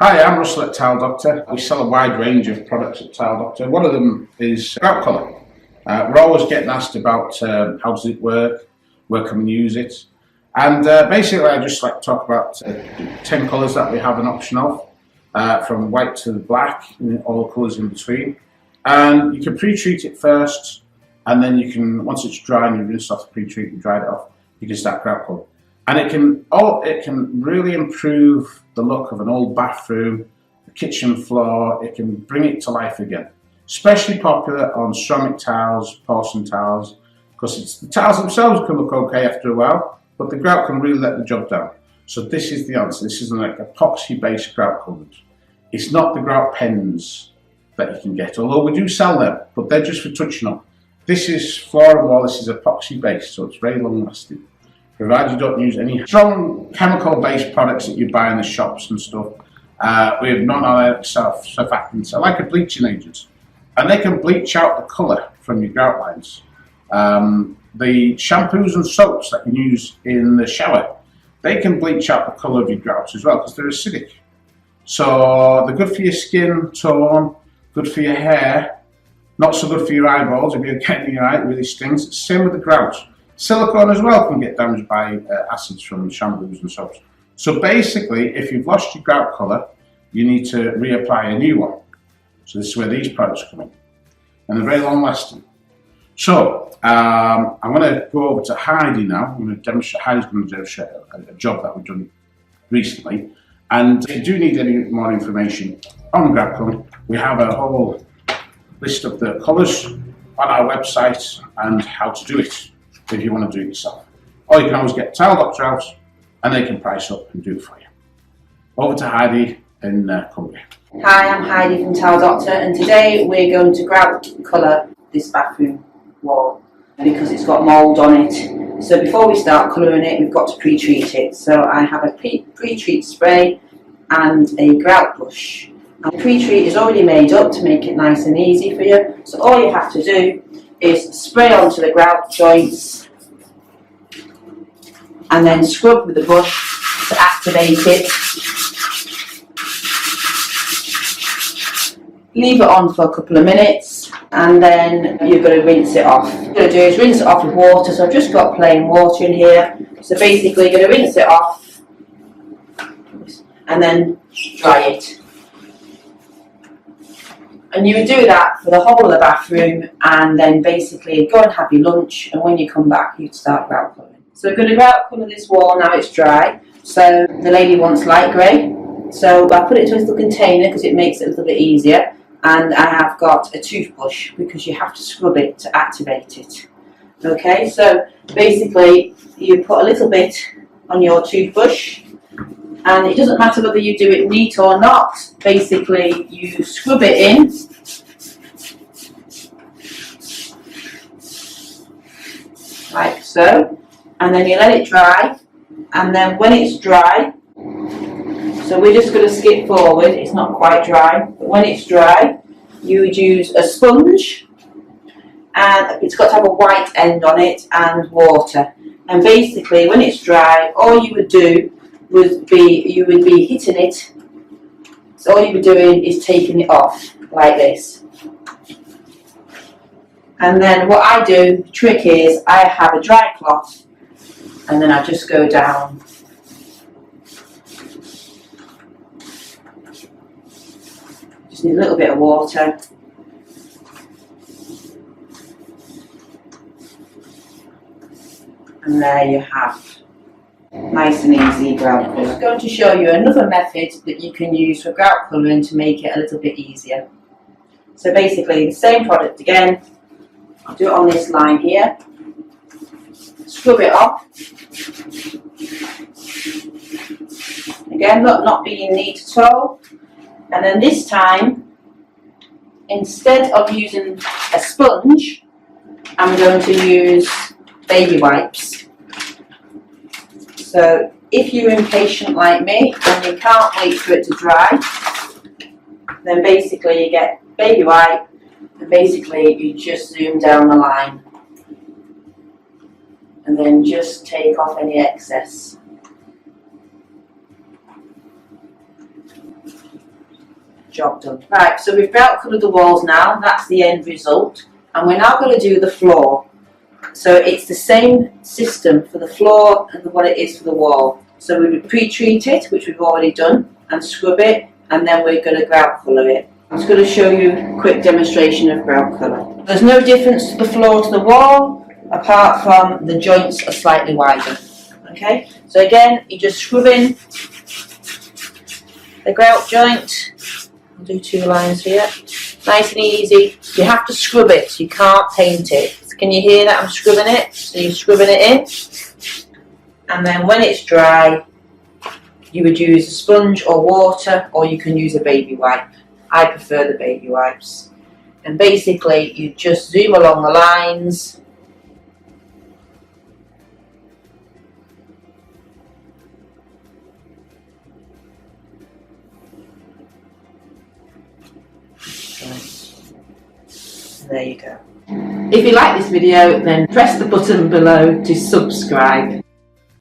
Hi, I'm Russell at Tile Doctor. We sell a wide range of products at Tile Doctor. One of them is Grout Colouring. We're always getting asked about how does it work, where can we use it, and basically I just like to talk about 10 colours that we have an option of, from white to black, and all the colours in between. And you can pre-treat it first, and then you can, once it's dry and you rinse off the pre-treat and dried it off, you can start grout colour. And it can really improve the look of an old bathroom, a kitchen floor. It can bring it to life again. Especially popular on ceramic tiles, porcelain tiles, because the tiles themselves can look okay after a while, but the grout can really let the job down. So this is the answer. This is like epoxy-based grout colours. It's not the grout pens that you can get, although we do sell them, but they're just for touching up. This is floor and wall. This is epoxy-based, so it's very long-lasting. Provided you don't use any strong chemical-based products that you buy in the shops and stuff. We have non-ionic surfactants, like a bleaching agent, and they can bleach out the colour from your grout lines. The shampoos and soaps that you use in the shower, they can bleach out the colour of your grouts as well because they're acidic. So they're good for your skin tone, good for your hair, not so good for your eyeballs. If you're getting in your eye, it really stings. It's the same with the grouts. Silicone as well can get damaged by acids from shampoos and soaps. So basically, if you've lost your grout colour, you need to reapply a new one. So this is where these products come in. And they're very long lasting. So I'm going to go over to Heidi now. I'm going to demonstrate, Heidi's going to demonstrate a job that we've done recently. And if you do need any more information on grout colouring, we have a whole list of the colours on our website and how to do it, if you want to do it yourself. Or you can always get Tile Doctor out and they can price up and do it for you. Over to Heidi in Cumbria. Hi, I'm Heidi from Tile Doctor, and today we're going to grout colour this bathroom wall because it's got mould on it. So before we start colouring it, we've got to pre-treat it. So I have a pre-treat spray and a grout brush. And the pre-treat is already made up to make it nice and easy for you. So all you have to do is spray onto the grout joints and then scrub with the brush to activate it. Leave it on for a couple of minutes and then you're going to rinse it off. What you're going to do is rinse it off with water. So I've just got plain water in here. So basically you're going to rinse it off and then dry it. And you would do that for the whole of the bathroom and then basically go and have your lunch, and when you come back you'd start grout colouring. So we're going to grout colour this wall now it's dry. So the lady wants light grey. So I put it into a little container because it makes it a little bit easier, and I have got a toothbrush because you have to scrub it to activate it. Okay, so basically you put a little bit on your toothbrush, and it doesn't matter whether you do it neat or not. Basically you scrub it in like so, and then you let it dry, and then when it's dry, so we're just going to skip forward, it's not quite dry, but when it's dry you would use a sponge, and it's got to have a white end on it, and water. And basically when it's dry, all you would do would be, you would be hitting it, so all you would be doing is taking it off like this. And then what I do, the trick is, I have a dry cloth and then I just go down. Just need a little bit of water. And there you have nice and easy grout colour. I'm just going to show you another method that you can use for grout colouring to make it a little bit easier. So basically the same product again, I'll do it on this line here, scrub it off. Again, not being neat at all. And then this time, instead of using a sponge, I'm going to use baby wipes. So if you're impatient like me and you can't wait for it to dry, then basically you get baby wipe and basically you just zoom down the line and then just take off any excess. job done. Right, so we've grout coloured the walls now, that's the end result. And we're now going to do the floor. So it's the same system for the floor and what it is for the wall. So we would pre-treat it, which we've already done, and scrub it, and then we're going to grout colour it. I'm just going to show you a quick demonstration of grout colour. There's no difference to the floor to the wall, apart from the joints are slightly wider. Okay, so again, you just scrub in the grout joint. I'll do 2 lines here. Nice and easy. You have to scrub it, you can't paint it. Can you hear that I'm scrubbing it? So you're scrubbing it in. And then when it's dry, you would use a sponge or water, or you can use a baby wipe. I prefer the baby wipes. And basically, you just zoom along the lines. There you go. If you like this video, then press the button below to subscribe.